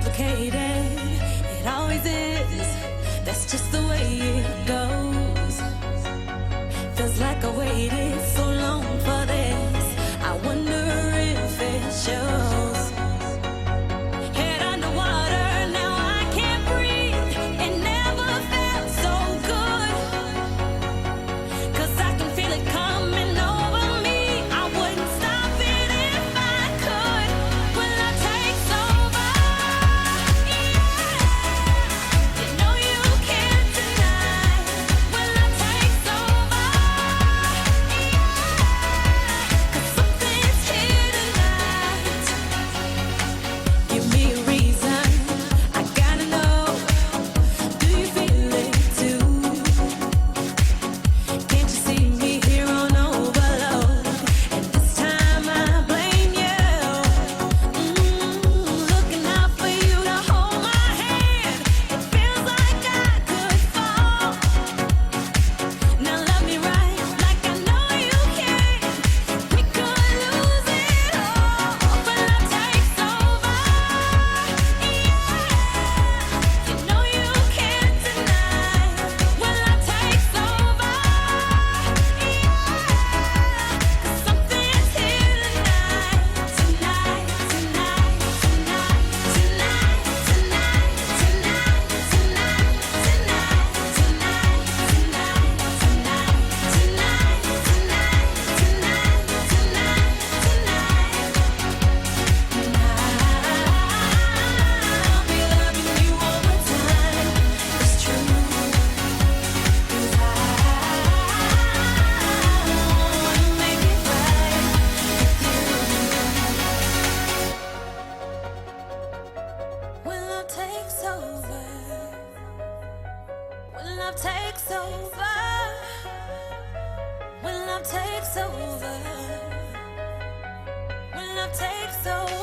complicated. It always is. That's just the way it goes. Feels like I waited so long for this. I wonder if it shows. Head underwater, now I can't breathe. It never felt so good. 'Cause I can feel it coming over me. I wouldn't stop it if I could. When love takes over, yeah. You know you can't deny. When love takes over, yeah. 'Cause something's here tonight. Give me a reason, I gotta know. Do you feel it too? Can't you see me here on overload? And this time I blame you. Looking out for you to hold my hand. It feels like I could fall. Now love me right, like I know you can. We could lose it all. When love takes over, yeah. You know you can't deny. When love takes over, yeah. 'Cause something's here tonight, tonight, tonight, tonight, tonight, tonight, tonight, tonight, tonight, tonight, tonight, tonight, I'll be loving you all the time. It's true. 'Cause I wanna make it right with you. When love takes over, when love takes over, when love takes over, when love takes over.